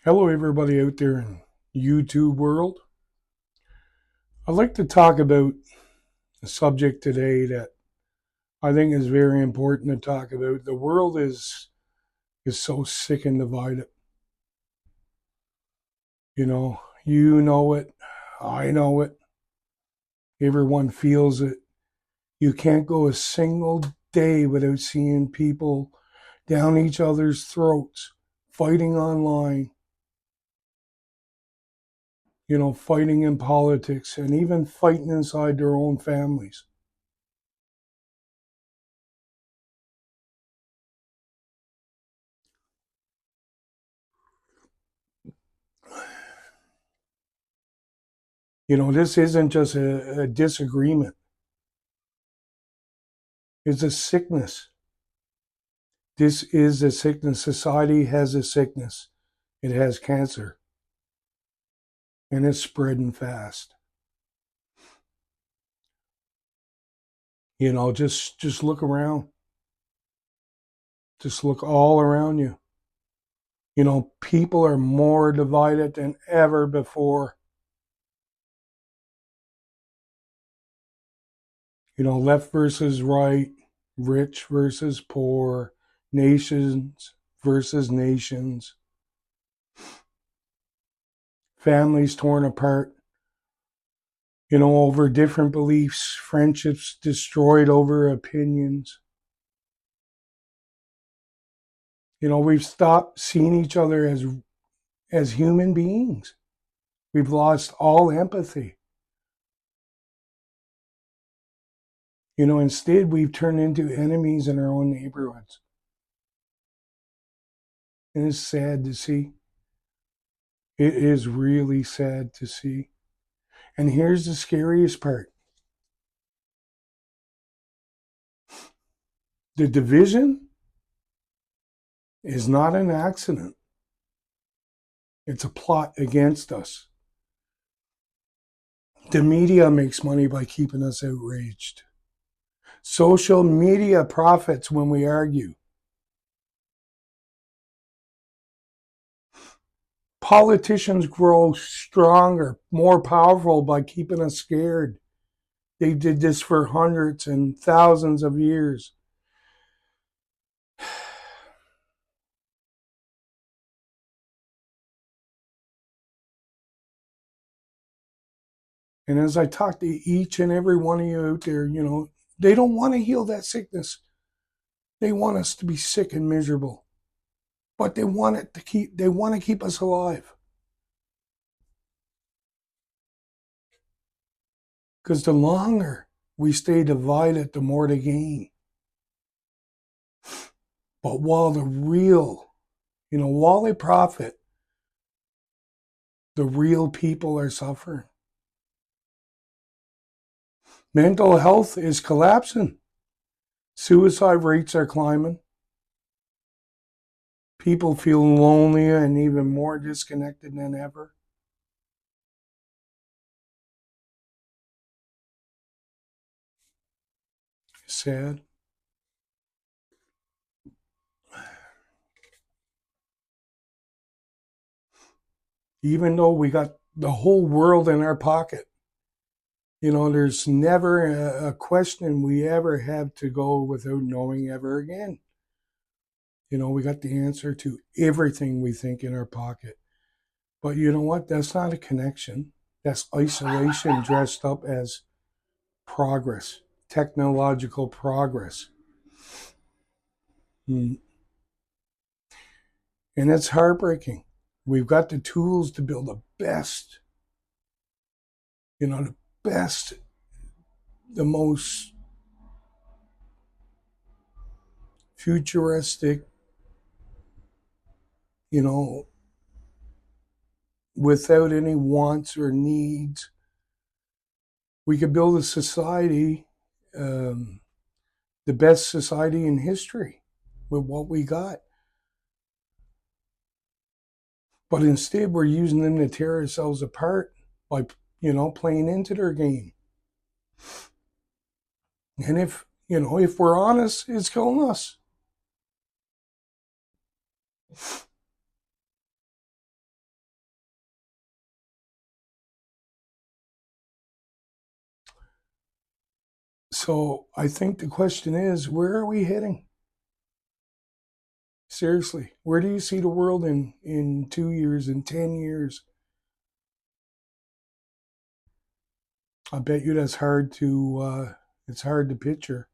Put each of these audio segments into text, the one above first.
Hello, everybody out there in YouTube world. I'd like to talk about a subject today that I think is very important to talk about. The world is so sick and divided. You know it, I know it, everyone feels it. You can't go a single day without seeing people down each other's throats, fighting online, fighting in politics, and even fighting inside their own families. This isn't just a disagreement, it's a sickness. This is a sickness. Society has a sickness. It has cancer, and it's spreading fast. Just look around. Just look all around you. People are more divided than ever before. Left versus right, rich versus poor, nations versus nations, families torn apart, over different beliefs, friendships destroyed over opinions. We've stopped seeing each other as human beings. We've lost all empathy. Instead we've turned into enemies in our own neighborhoods. And it's sad to see. It is really sad to see. And here's the scariest part. The division is not an accident. It's a plot against us. The media makes money by keeping us outraged. Social media profits when we argue. Politicians grow stronger, more powerful by keeping us scared. They did this for hundreds and thousands of years. And as I talk to each and every one of you out there, they don't want to heal that sickness. They want us to be sick and miserable. But they want to keep us alive. Because the longer we stay divided, the more they gain. But while they profit, the real people are suffering. Mental health is collapsing. Suicide rates are climbing. People feel lonelier and even more disconnected than ever. Sad. Even though we got the whole world in our pocket, there's never a question we ever have to go without knowing ever again. We got the answer to everything we think in our pocket. But you know what? That's not a connection. That's isolation dressed up as progress, technological progress. And it's heartbreaking. We've got the tools to build the best, the best, the most futuristic, you know, without any wants or needs. We could build a society, the best society in history with what we got. But instead, we're using them to tear ourselves apart by, playing into their game. And if we're honest, it's killing us. So I think the question is, where are we heading? Seriously, where do you see the world in 2 years, in 10 years? I bet you that's it's hard to picture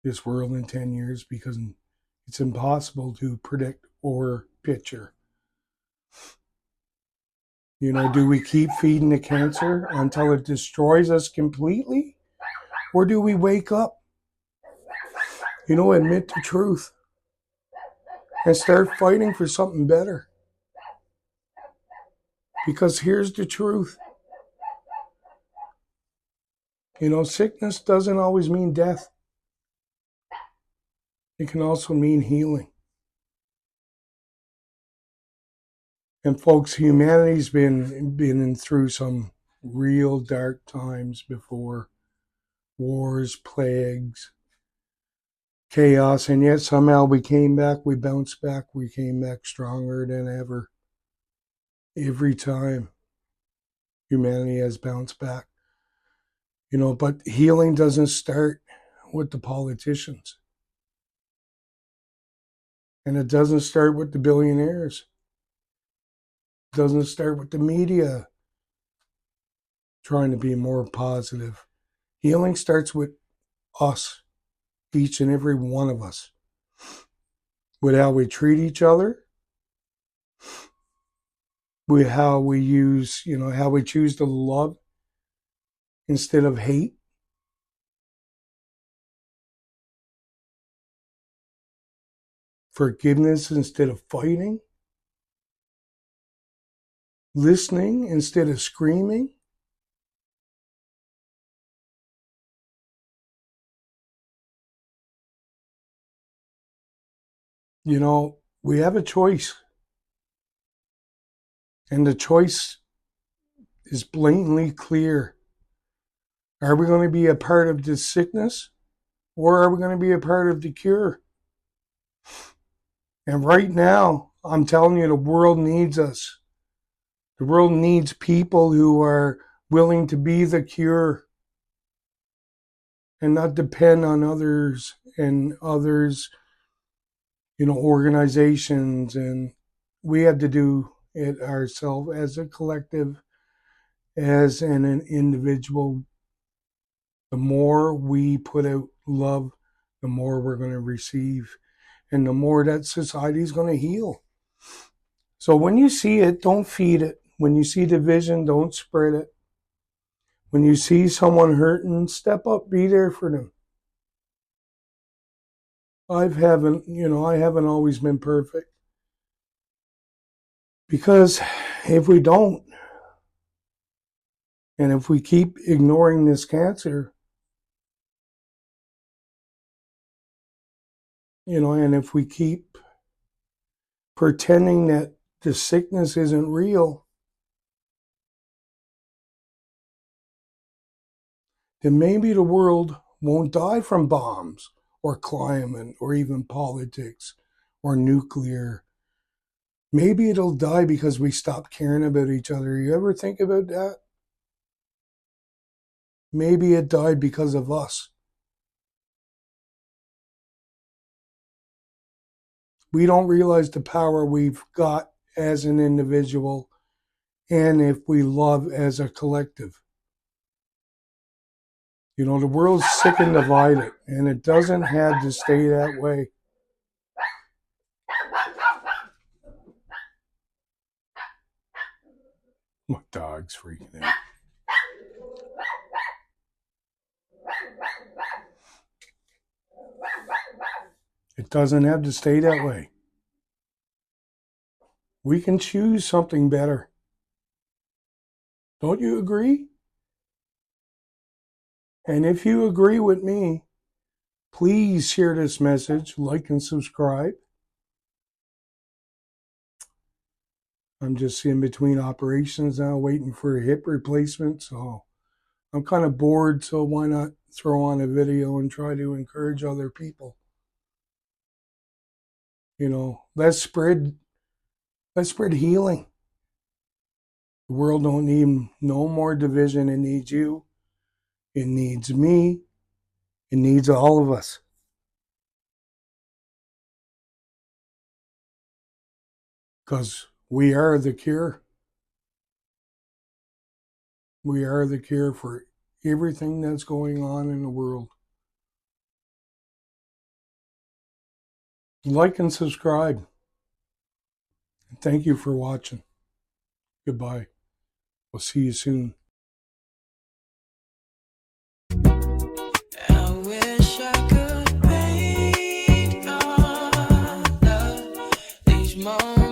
this world in 10 years because it's impossible to predict or picture. Do we keep feeding the cancer until it destroys us completely? Or do we wake up, admit the truth and start fighting for something better? Because here's the truth. Sickness doesn't always mean death. It can also mean healing. And folks, humanity's been through some real dark times before. Wars, plagues, chaos, and yet somehow we came back, we bounced back, we came back stronger than ever. Every time humanity has bounced back. But healing doesn't start with the politicians. And it doesn't start with the billionaires. It doesn't start with the media trying to be more positive. Healing starts with us, each and every one of us, with how we treat each other, with how we how we choose to love instead of hate. Forgiveness instead of fighting. Listening instead of screaming. We have a choice. And the choice is blatantly clear. Are we going to be a part of this sickness? Or are we going to be a part of the cure? And right now, I'm telling you, the world needs us. The world needs people who are willing to be the cure and not depend on others and others, organizations. And we have to do it ourselves as a collective, as an individual. The more we put out love, the more we're going to receive. And the more that society is going to heal. So when you see it, don't feed it. When you see division, don't spread it. When you see someone hurting, step up, be there for them. I haven't always been perfect. Because if we don't, and if we keep ignoring this cancer, and if we keep pretending that the sickness isn't real, then maybe the world won't die from bombs or climate or even politics or nuclear. Maybe it'll die because we stop caring about each other. You ever think about that? Maybe it died because of us. We don't realize the power we've got as an individual and if we love as a collective. The world's sick and divided, and it doesn't have to stay that way. My dog's freaking out. It doesn't have to stay that way. We can choose something better. Don't you agree? And if you agree with me, please share this message, like and subscribe. I'm just in between operations now, waiting for a hip replacement, so I'm kind of bored, so why not throw on a video and try to encourage other people? Let's spread healing. The world don't need no more division. It needs you. It needs me. It needs all of us. Because we are the cure. We are the cure for everything that's going on in the world. Like and subscribe. Thank you for watching. Goodbye. We'll see you soon. I wish I could paint our love, these moments.